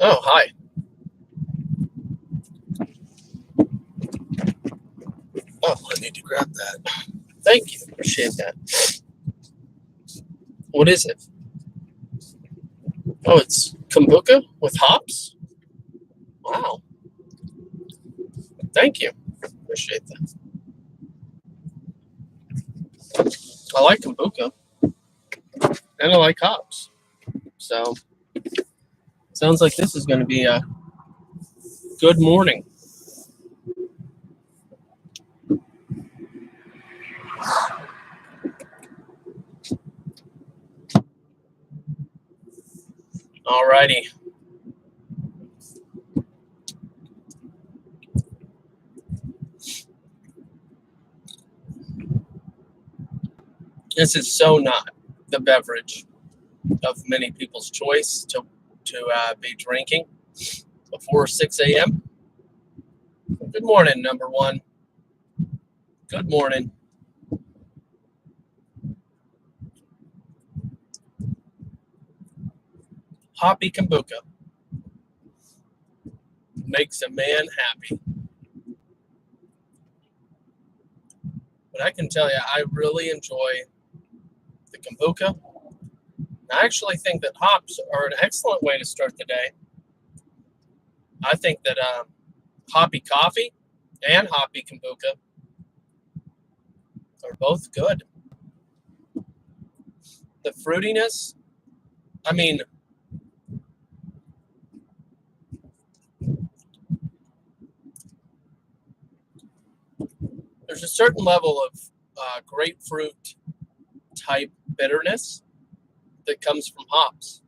Oh, hi. Oh, I need to grab that. Thank you. Appreciate that. What is it? Oh, it's kombucha with hops? Wow. Thank you. Appreciate that. I like kombucha and I like hops. So, sounds like this is going to be a good morning. Alrighty. This is so not the beverage of many people's choice to be drinking before 6 a.m. Good morning, number one. Good morning. Hoppy kombucha makes a man happy. But I can tell you, I really enjoy the kombucha. I actually think that hops are an excellent way to start the day. I think that hoppy coffee and hoppy kombucha are both good. The fruitiness, I mean, there's a certain level of grapefruit type bitterness that comes from hops.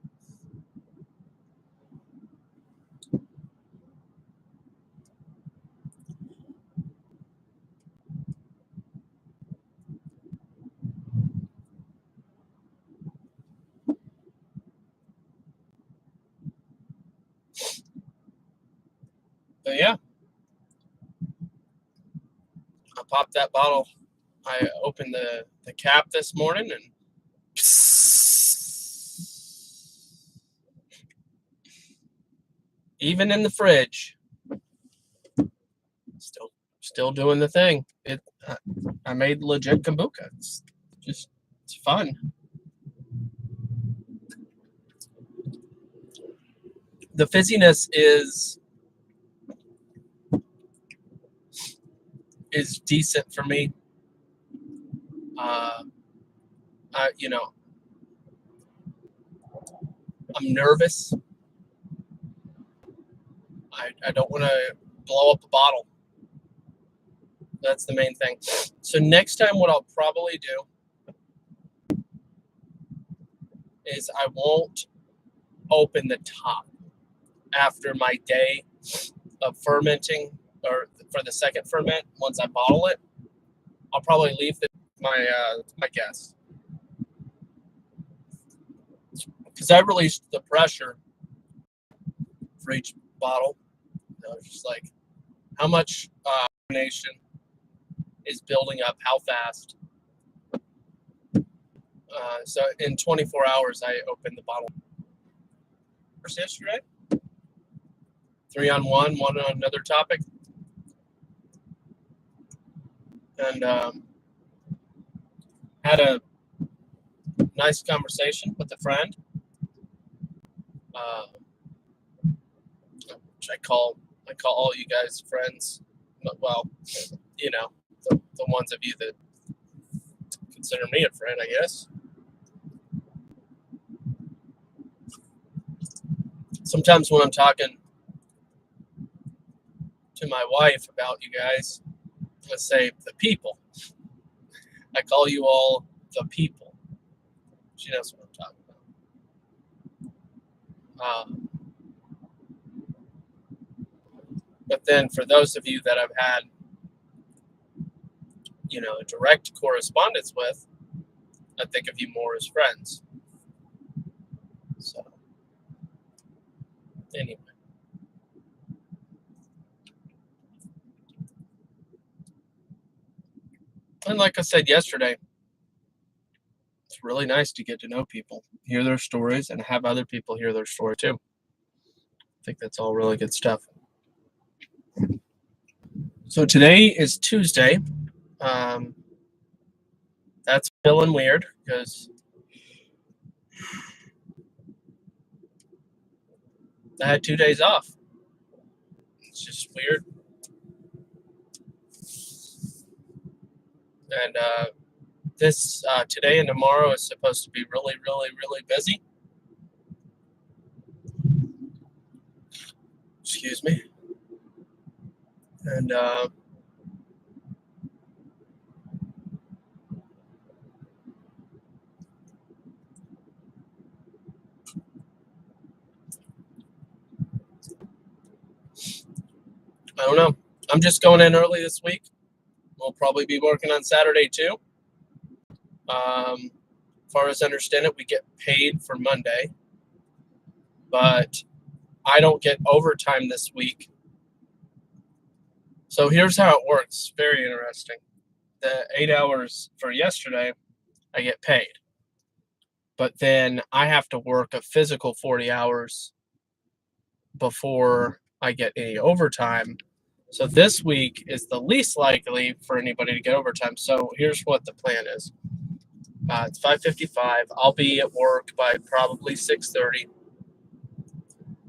But yeah, I popped that bottle. I opened the cap this morning and even in the fridge, still doing the thing. I made legit kombucha. It's fun. The fizziness is decent for me. I'm nervous. I don't want to blow up a bottle. That's the main thing. So next time, what I'll probably do is I won't open the top after my day of fermenting, or for the second ferment. Once I bottle it, I'll probably leave my guests, because I released the pressure for each bottle. Just like how much nation is building up, how fast. So in 24 hours, I opened the bottle. Yesterday, 3 on one on another topic, and had a nice conversation with a friend, which I call all you guys friends. Well, the ones of you that consider me a friend, I guess. Sometimes when I'm talking to my wife about you guys, I say the people. I call you all the people. She knows what I'm talking about. But then for those of you that I've had, a direct correspondence with, I think of you more as friends. So, anyway. And like I said yesterday, it's really nice to get to know people, hear their stories, and have other people hear their story too. think that's all really good stuff. So today is Tuesday. That's feeling weird because I had 2 days off. It's just weird. And this today and tomorrow is supposed to be really, really, really busy. Excuse me. And I don't know. I'm just going in early this week. We'll probably be working on Saturday too. As far as I understand it, we get paid for Monday, but I don't get overtime this week. So here's how it works. Very interesting. The 8 hours for yesterday, I get paid. But then I have to work a physical 40 hours before I get any overtime. So this week is the least likely for anybody to get overtime. So here's what the plan is. It's 5:55. I'll be at work by probably 6:30.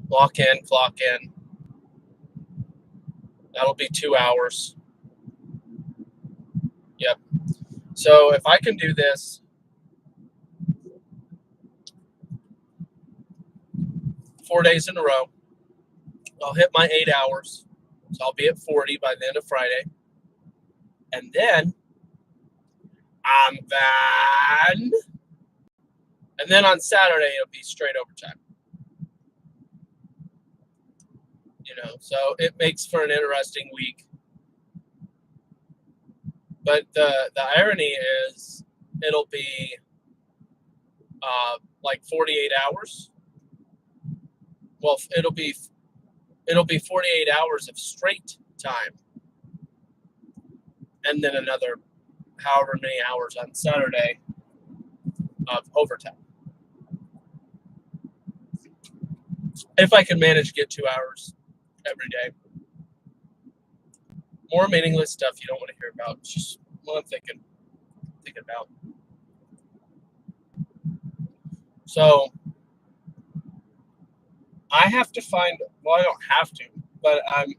Clock in. That'll be 2 hours. Yep. So if I can do this 4 days in a row, I'll hit my 8 hours. So I'll be at 40 by the end of Friday. And then I'm done. And then on Saturday, it'll be straight overtime. So it makes for an interesting week. But the irony is it'll be like 48 hours. Well, it'll be 48 hours of straight time. And then another however many hours on Saturday of overtime. If I can manage to get 2 hours every day. More meaningless stuff you don't want to hear about. It's just what I'm thinking about. So I have to find, well, I don't have to, but I'm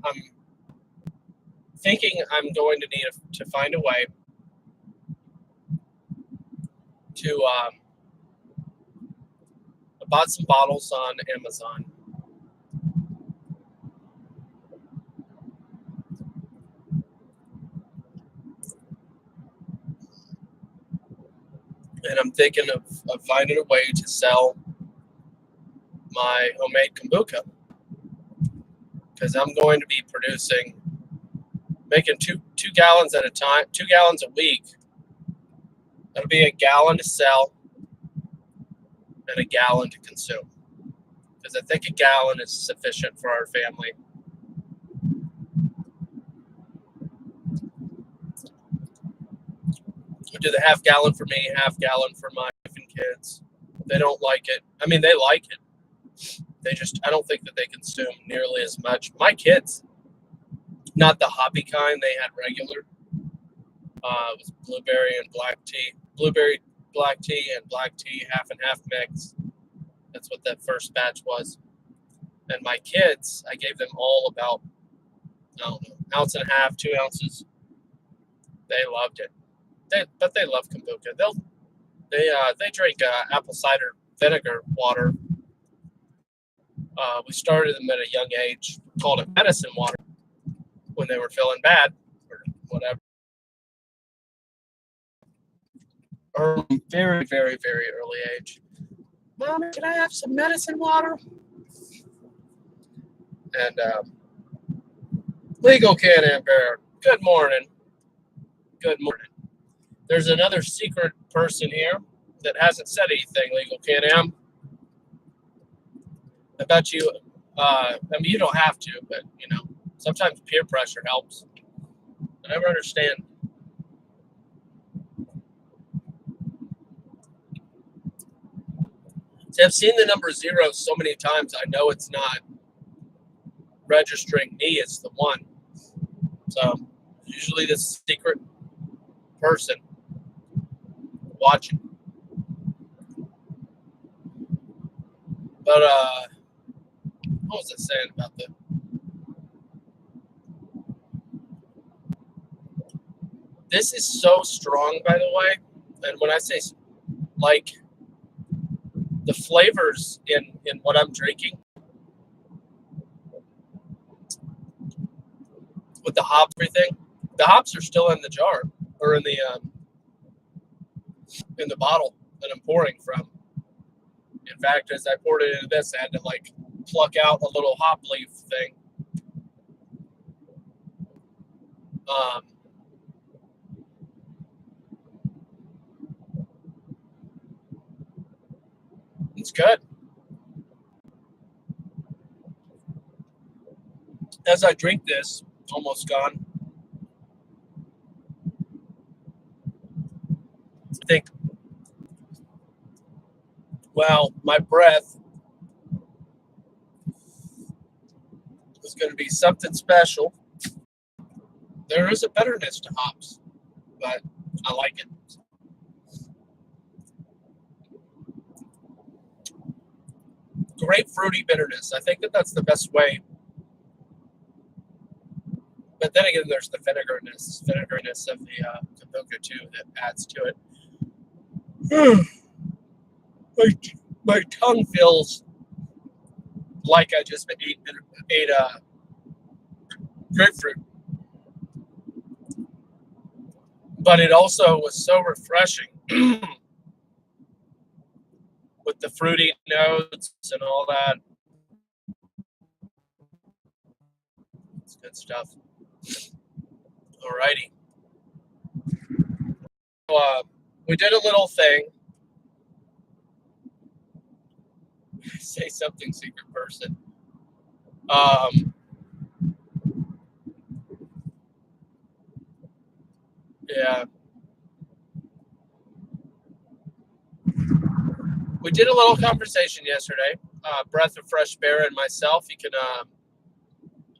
thinking I'm going to need to find a way to I bought some bottles on Amazon. And I'm thinking of finding a way to sell my homemade kombucha, because I'm going to be making two gallons at a time, 2 gallons a week. That'll be a gallon to sell and a gallon to consume, because I think a gallon is sufficient for our family. I'll do the half gallon for me, half gallon for my wife and kids. They don't like it. I mean, they like it. I don't think that they consume nearly as much. My kids, not the hoppy kind, they had regular. It was blueberry and black tea. Blueberry, black tea, and black tea half and half mix. That's what that first batch was. And my kids, I gave them all about, I don't know, ounce and a half, 2 ounces. They loved it. But they love kombucha. They drink apple cider vinegar water. We started them at a young age, called it medicine water, when they were feeling bad or whatever. Early, very, very, very early age. Mommy, can I have some medicine water? And Legal Can-Am Bear, good morning. Good morning. There's another secret person here that hasn't said anything, Legal Can-Am. I bet you, I mean, you don't have to, but, sometimes peer pressure helps. I never understand. See, I've seen the number 0 so many times, I know it's not registering me as the one. So usually the secret person watching. But what was I saying about the? This is so strong, by the way. And when I say like the flavors in what I'm drinking with the hop everything, the hops are still in the jar or in the bottle that I'm pouring from. In fact, as I poured it into this, I had to like pluck out a little hop leaf thing. It's good. As I drink this, almost gone. I think, well, my breath is going to be something special. There is a bitterness to hops, but I like it. Grapefruity bitterness. I think that's the best way. But then again, there's the vinegarness of the kombucha too that adds to it. my tongue feels like I just ate grapefruit, but it also was so refreshing with the fruity notes and all that. It's good stuff. Alrighty. So, we did a little thing. Say something, secret person. Yeah. We did a little conversation yesterday. Breath of Fresh Bear and myself. You can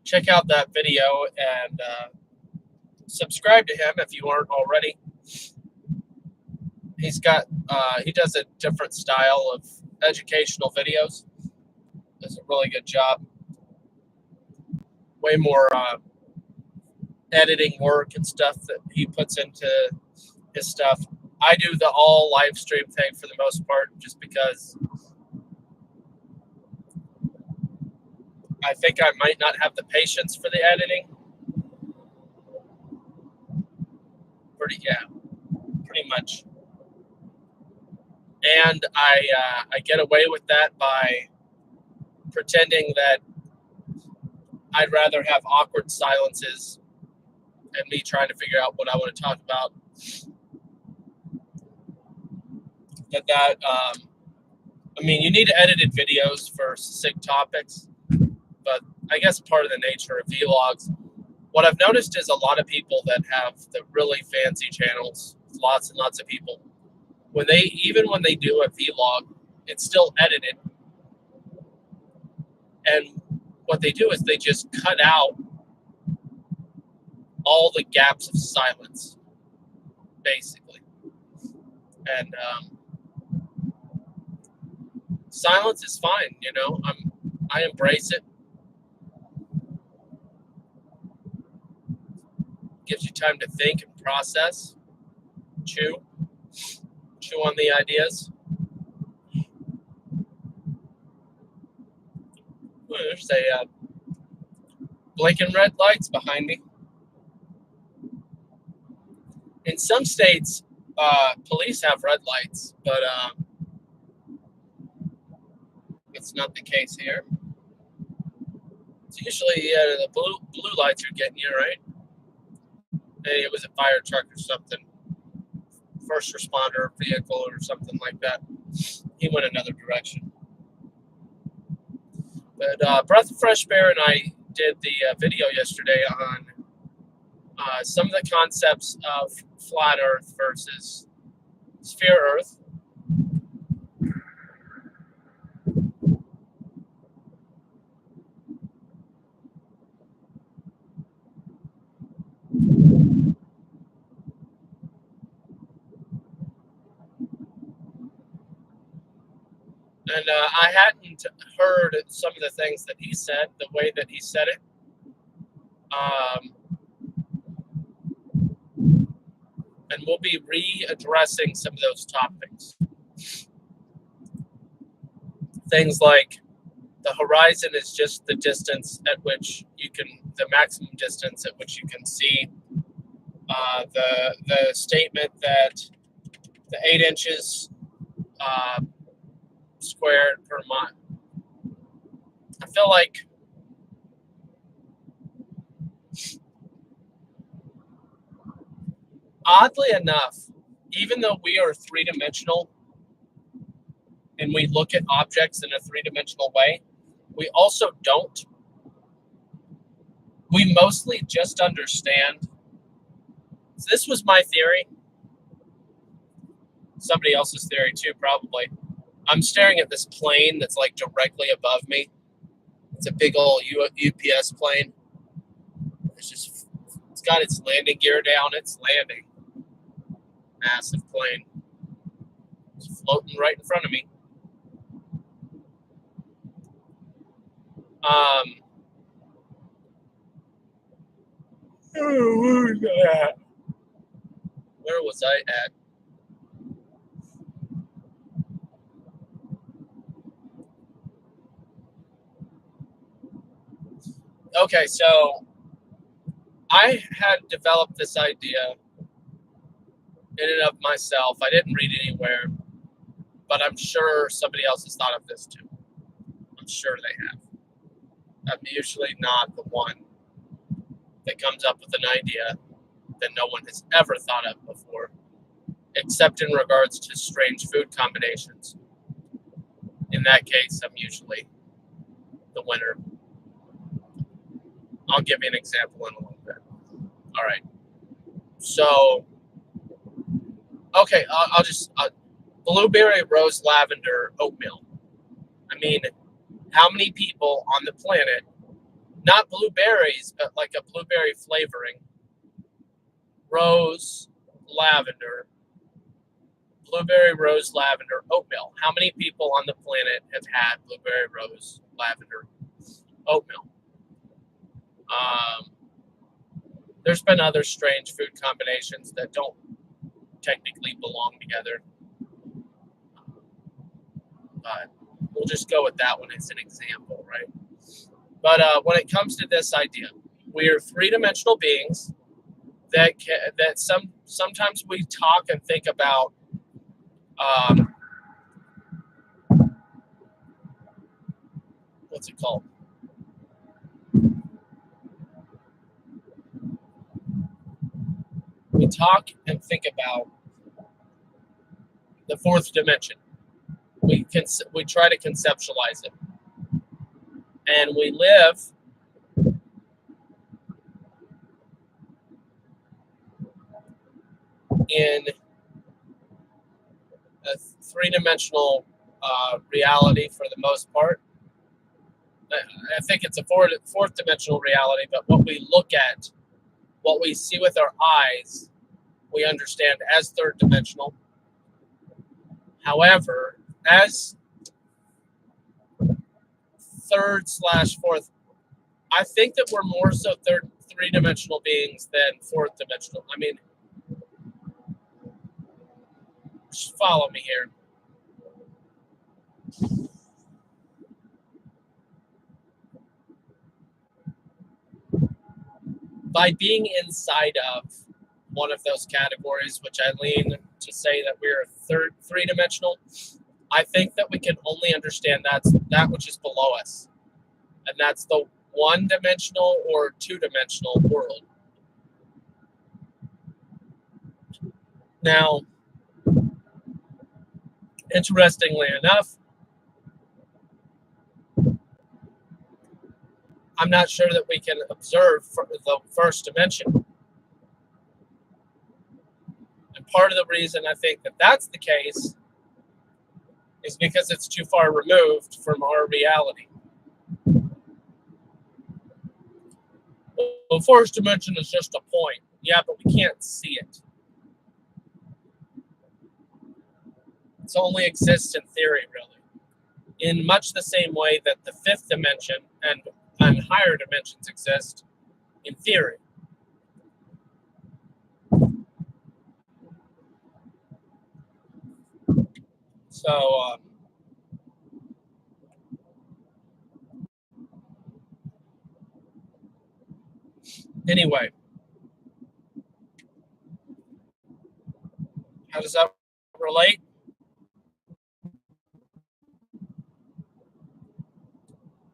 check out that video and subscribe to him if you aren't already. He's got he does a different style of educational videos. Does a really good job. Way more editing work and stuff that he puts into his stuff. I do the all live stream thing for the most part, just because I think I might not have the patience for the editing. Pretty much. And I get away with that by pretending that I'd rather have awkward silences and me trying to figure out what I want to talk about. I mean, you need edited videos for succinct topics, but I guess part of the nature of vlogs. What I've noticed is a lot of people that have the really fancy channels, lots and lots of people, when they do a vlog, it's still edited. And what they do is they just cut out all the gaps of silence, basically. And silence is fine, you know. I embrace it. Gives you time to think and process, chew on the ideas. There's a blinking red lights behind me. In some states, police have red lights, but it's not the case here. It's usually the blue lights are getting you, right? Maybe it was a fire truck or something, first responder vehicle or something like that. He went another direction. But Breath of Fresh Bear and I did the video yesterday on some of the concepts of flat Earth versus sphere Earth. And I hadn't heard some of the things that he said, the way that he said it. And we'll be readdressing some of those topics. Things like the horizon is just the distance at which you can, the maximum distance at which you can see. The statement that the 8 inches squared per mile. I feel like oddly enough, even though we are three-dimensional and we look at objects in a three-dimensional way, we also don't. We mostly just understand. So this was my theory. Somebody else's theory too, probably. I'm staring at this plane that's like directly above me. It's a big old UPS plane. It's got its landing gear down. It's landing. Massive plane. It's floating right in front of me. Where was I at? Okay, so I had developed this idea in and of myself. I didn't read it anywhere, but I'm sure somebody else has thought of this too. I'm sure they have. I'm usually not the one that comes up with an idea that no one has ever thought of before, except in regards to strange food combinations. In that case, I'm usually the winner. I'll give you an example in a little bit. All right. So, okay, I'll just blueberry, rose, lavender, oatmeal. I mean, how many people on the planet, not blueberries, but like a blueberry flavoring, rose, lavender, blueberry, rose, lavender, oatmeal. How many people on the planet have had blueberry, rose, lavender, oatmeal? There's been other strange food combinations that don't technically belong together. But we'll just go with that one as an example, right? But when it comes to this idea, we are three-dimensional beings that sometimes we talk and think about what's it called? We talk and think about the fourth dimension. We try to conceptualize it, and we live in a three-dimensional reality for the most part. I think it's a fourth dimensional reality, but what we look at, what we see with our eyes, we understand as third dimensional. However, as third/fourth, I think that we're more so three-dimensional beings than fourth dimensional. I mean, just follow me here. By being inside of one of those categories, which I lean to say that we're three-dimensional, I think that we can only understand that which is below us, and that's the one-dimensional or two-dimensional world. Now, interestingly enough, I'm not sure that we can observe the first dimension. And part of the reason I think that that's the case is because it's too far removed from our reality. The first dimension is just a point. Yeah, but we can't see it. It only exists in theory, really. in much the same way that the fifth dimension and higher dimensions exist in theory. So, anyway, how does that relate?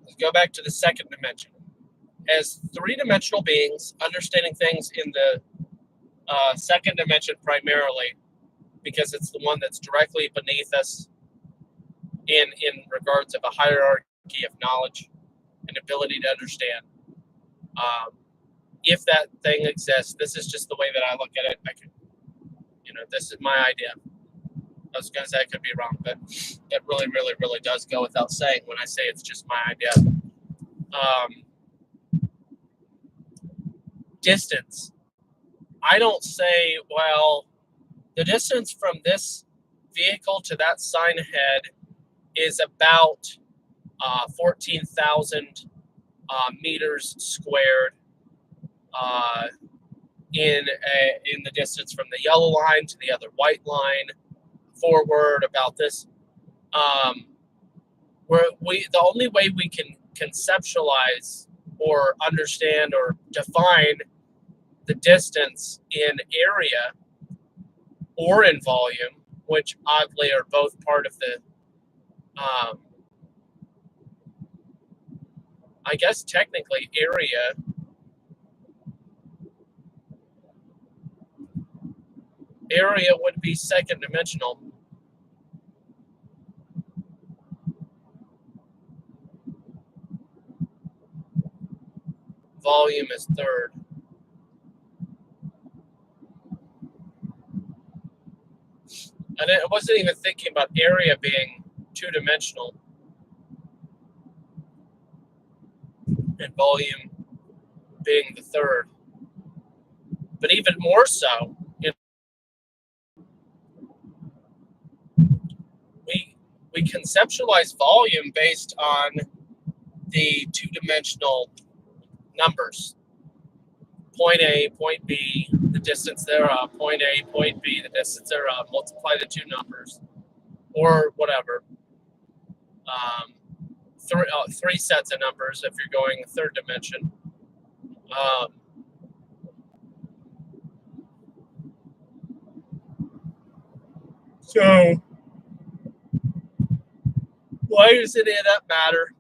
Let's go back to the second dimension. As three-dimensional beings, understanding things in the second dimension primarily, because it's the one that's directly beneath us in regards of a hierarchy of knowledge and ability to understand. If that thing exists, this is just the way that I look at it. I could, this is my idea. I was going to say I could be wrong, but it really, really, really does go without saying when I say it's just my idea. Distance. I don't say, well, the distance from this vehicle to that sign ahead is about 14,000 meters squared in the distance from the yellow line to the other white line forward about this. The only way we can conceptualize or understand or define the distance in area or in volume, which oddly are both part of the I guess technically area would be second dimensional. Volume is third. And I wasn't even thinking about area being two-dimensional and volume being the third. But even more so, we conceptualize volume based on the two-dimensional numbers. Point A, point B, the distance thereof. Point A, point B, the distance thereof. Multiply the two numbers, or whatever. Three sets of numbers if you're going third dimension. So, why does any of that matter?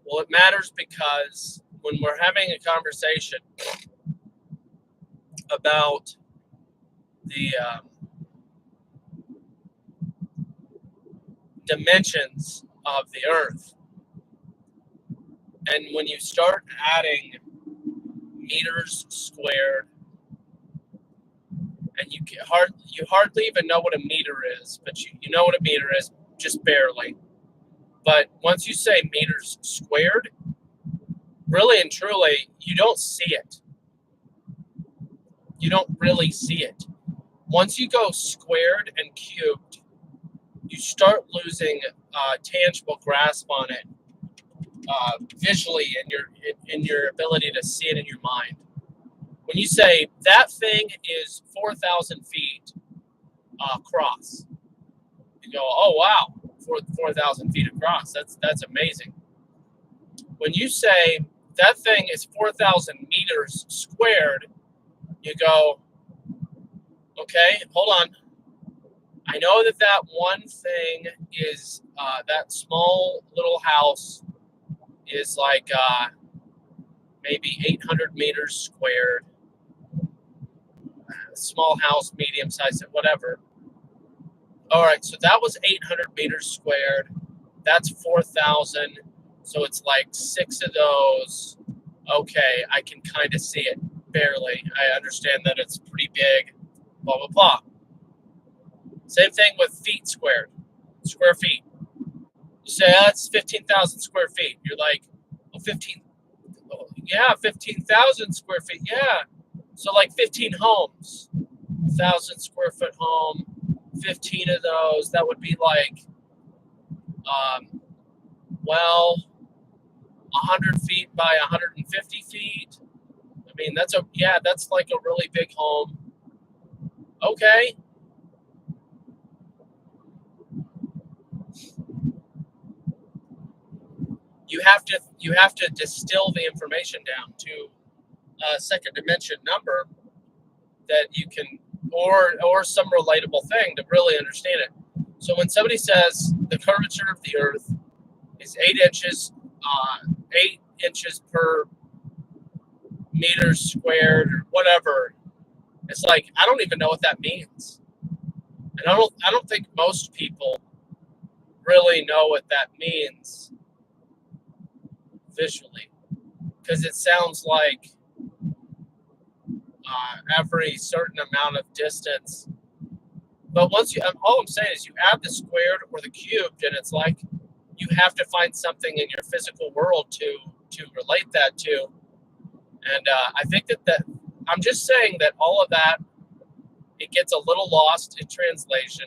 Well, it matters because when we're having a conversation about the dimensions of the Earth, and when you start adding meters squared, and you hardly even know what a meter is, but you know what a meter is, just barely. But once you say meters squared, really and truly, you don't see it. You don't really see it. Once you go squared and cubed, you start losing tangible grasp on it visually in your ability to see it in your mind. When you say that thing is 4,000 feet across, you go, oh wow, 4,000 feet across. That's amazing. When you say that thing is 4,000 meters squared, you go, okay, hold on. I know that one thing is that small little house is like maybe 800 meters squared. Small house, medium size, whatever. All right, so that was 800 meters squared. That's 4,000. So it's like 6 of those. Okay, I can kind of see it, barely. I understand that it's pretty big, blah, blah, blah. Same thing with feet squared, square feet. You say, oh, that's 15,000 square feet. You're like, oh, 15,000 square feet, yeah. So like 15 homes, 1,000 square foot home, 15 of those, that would be like, well, 100 feet by 150 feet. I mean, that's like a really big home. Okay. You have to distill the information down to a second dimension number that you can, or some relatable thing to really understand it. So when somebody says the curvature of the Earth is 8 inches per meter squared or whatever, it's like, I don't even know what that means, and I don't think most people really know what that means visually, because it sounds like every certain amount of distance. But once you, all I'm saying is you add the squared or the cubed, and it's like you have to find something in your physical world to relate that to. And I think that I'm just saying that all of that, it gets a little lost in translation.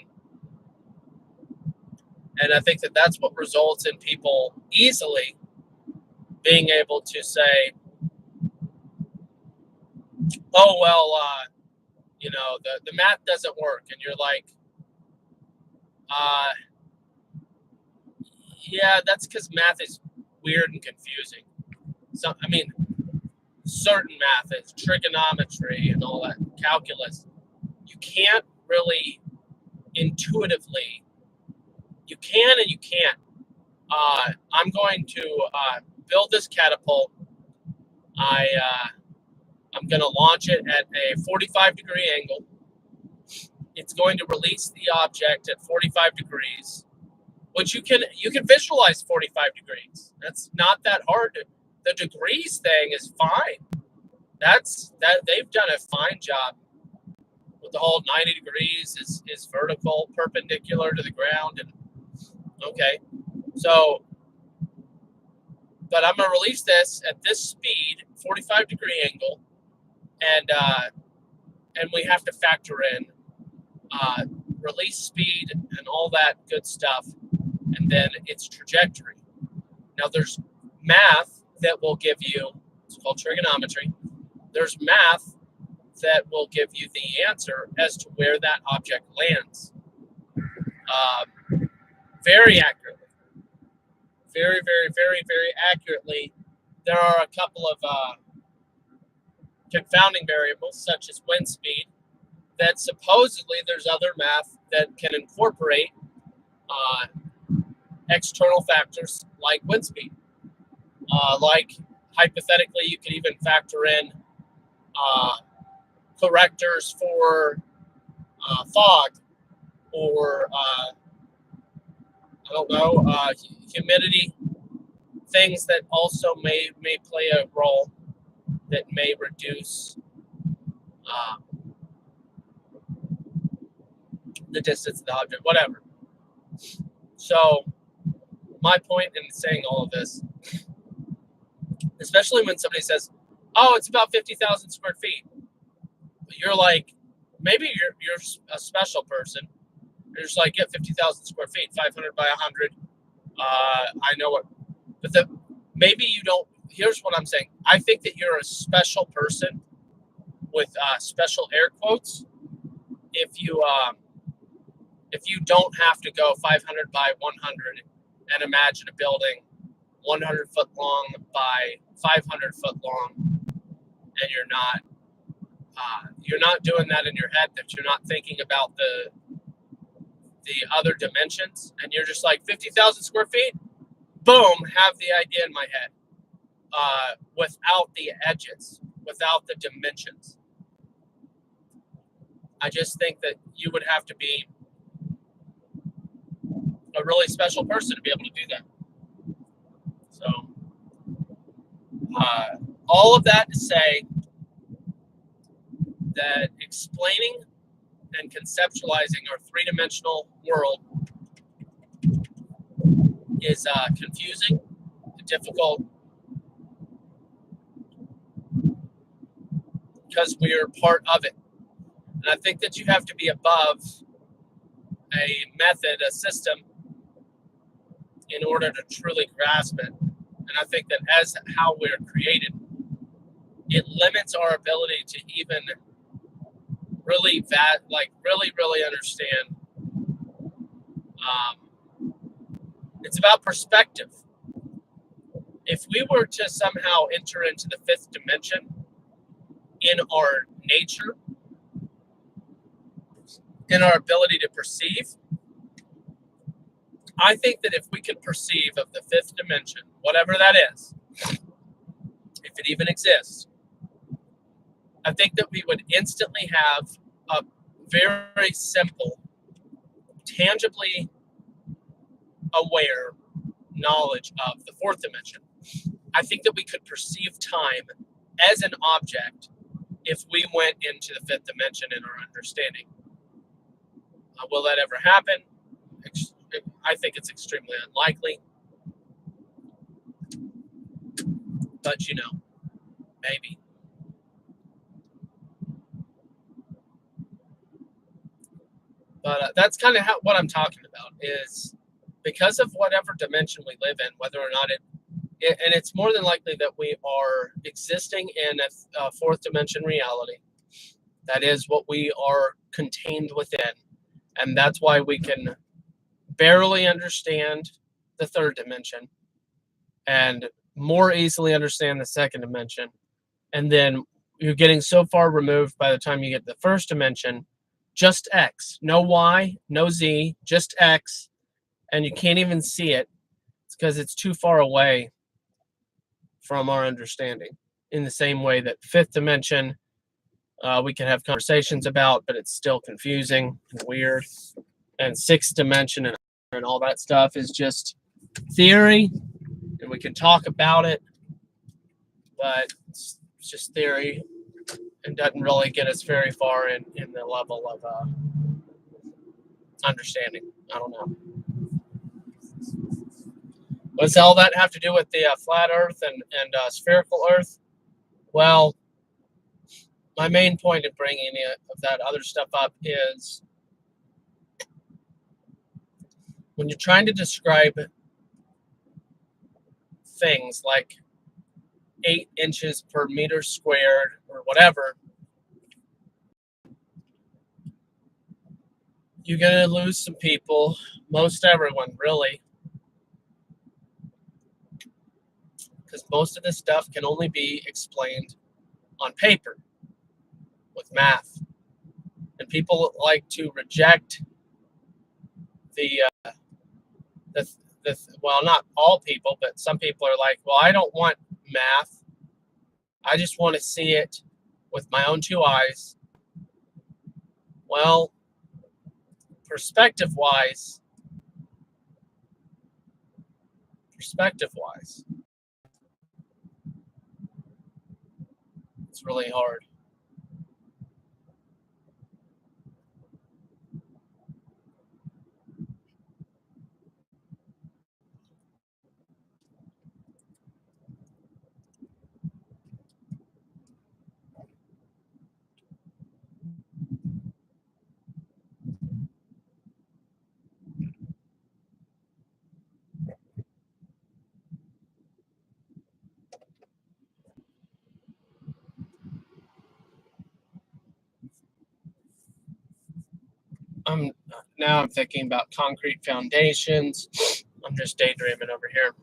And I think that that's what results in people easily being able to say, oh, well, the math doesn't work. And you're like, yeah, that's because math is weird and confusing. So, I mean, certain math is trigonometry and all that, calculus. You can't really intuitively, you can and you can't. I'm going to build this catapult. I'm going to launch it at a 45-degree angle. It's going to release the object at 45 degrees, which you can visualize 45 degrees. That's not that hard. The degrees thing is fine. They've done a fine job with the whole 90 degrees is vertical, perpendicular to the ground, and okay. So, but I'm gonna release this at this speed, 45-degree angle, and we have to factor in release speed and all that good stuff, and then its trajectory. Now, there's math that will give you, it's called trigonometry. There's math that will give you the answer as to where that object lands. Very accurately. Very, very, very, very accurately. There are a couple of confounding variables, such as wind speed, that supposedly there's other math that can incorporate external factors like wind speed. Like hypothetically, you could even factor in correctors for fog, or I don't know, humidity, things that also may play a role that may reduce the distance of the object, whatever. So my point in saying all of this, especially when somebody says, oh, it's about 50,000 square feet, you're like, maybe you're a special person. You're just like, yeah, 50,000 square feet, 500 by 100. I know what, but maybe you don't. Here's what I'm saying. I think that you're a special person with special air quotes if you don't have to go 500 by 100 and imagine a building 100 foot long by 500 foot long, and you're not doing that in your head, that you're not thinking about the other dimensions, and you're just like 50,000 square feet, boom, have the idea in my head, without the edges, without the dimensions. I just think that you would have to be a really special person to be able to do that. So, all of that to say that explaining and conceptualizing our three-dimensional world is confusing, difficult, because we are part of it. And I think that you have to be above a method, a system, in order to truly grasp it. And I think that as how we're created, it limits our ability to even really really understand. It's about perspective. If we were to somehow enter into the fifth dimension in our nature, in our ability to perceive, I think that if we could perceive of the fifth dimension, whatever that is, if it even exists, I think that we would instantly have a very simple, tangibly aware knowledge of the fourth dimension. I think that we could perceive time as an object if we went into the fifth dimension in our understanding. Will that ever happen? I think it's extremely unlikely. But, maybe. But that's kind of what I'm talking about, is because of whatever dimension we live in, whether or not and it's more than likely that we are existing in a fourth dimension reality. That is what we are contained within. And that's why we can barely understand the third dimension and more easily understand the second dimension. And then you're getting so far removed by the time you get to the first dimension, just X, no Y, no Z, just X, and you can't even see it. It's because it's too far away from our understanding. In the same way that fifth dimension, we can have conversations about, but it's still confusing and weird. And sixth dimension and all that stuff is just theory, and we can talk about it, but it's just theory and doesn't really get us very far in the level of understanding. I don't know. What does all that have to do with the flat Earth and spherical Earth? Well, my main point in bringing of that other stuff up is when you're trying to describe things like 8 inches per meter squared or whatever, you're going to lose some people, most everyone, really. Because most of this stuff can only be explained on paper with math. And people like to reject well, not all people, but some people are like, well, I don't want math. I just want to see it with my own 2 eyes. Well, perspective-wise, it's really hard. I'm thinking about concrete foundations. I'm just daydreaming over here.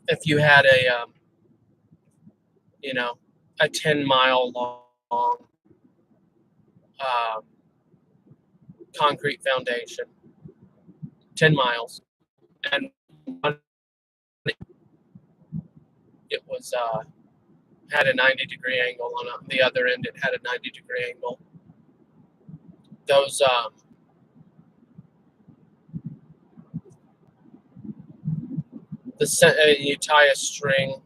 If you had a 10-mile long concrete foundation, 10 miles, and it was had a 90-degree angle on the other end. It had a 90-degree angle. Those you tie a string,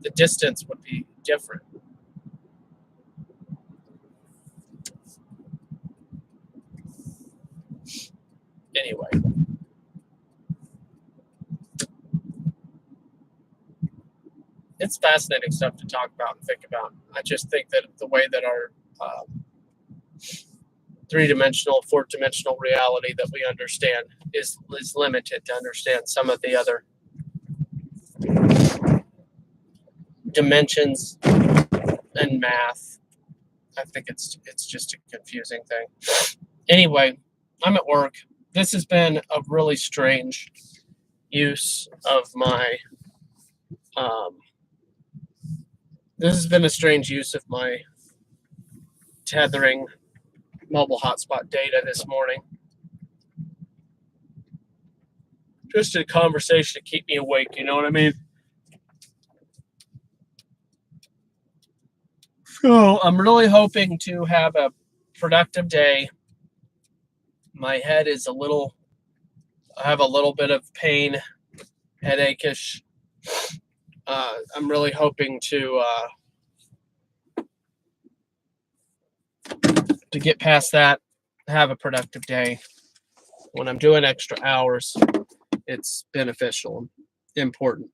the distance would be different. Anyway, it's fascinating stuff to talk about and think about. I just think that the way that our three-dimensional, four-dimensional reality that we understand is limited to understand some of the other dimensions and math. I think it's just a confusing thing. Anyway, I'm at work. This has been a really strange use of my tethering mobile hotspot data this morning. Just a conversation to keep me awake, you know what I mean? So I'm really hoping to have a productive day. My head is I have a little bit of pain, headacheish. I'm really hoping to get past that, have a productive day. When I'm doing extra hours, it's beneficial and important.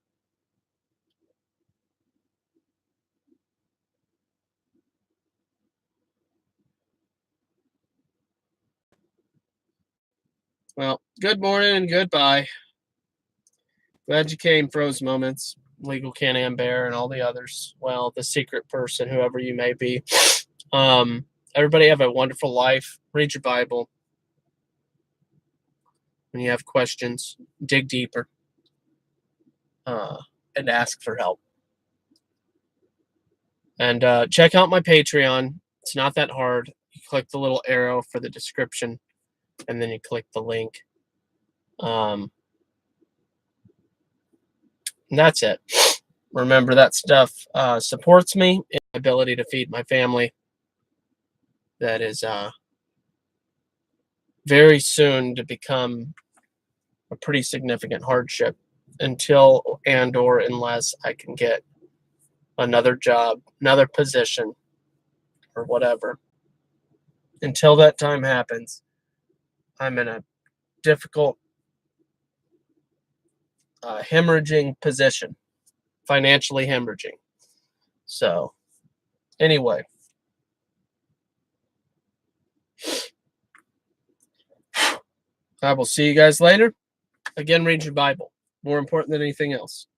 Well, good morning and goodbye. Glad you came, Froze Moments, Legal Can-Am Bear, and all the others. Well, the secret person, whoever you may be. Everybody have a wonderful life. Read your Bible. When you have questions, dig deeper, and ask for help. And check out my Patreon. It's not that hard. You click the little arrow for the description, and then you click the link. And that's it. Remember, that stuff supports me in my ability to feed my family. That is very soon to become a pretty significant hardship until and or unless I can get another job, another position, or whatever. Until that time happens, I'm in a difficult, hemorrhaging position, financially hemorrhaging. So, anyway. I will see you guys later. Again, read your Bible. More important than anything else.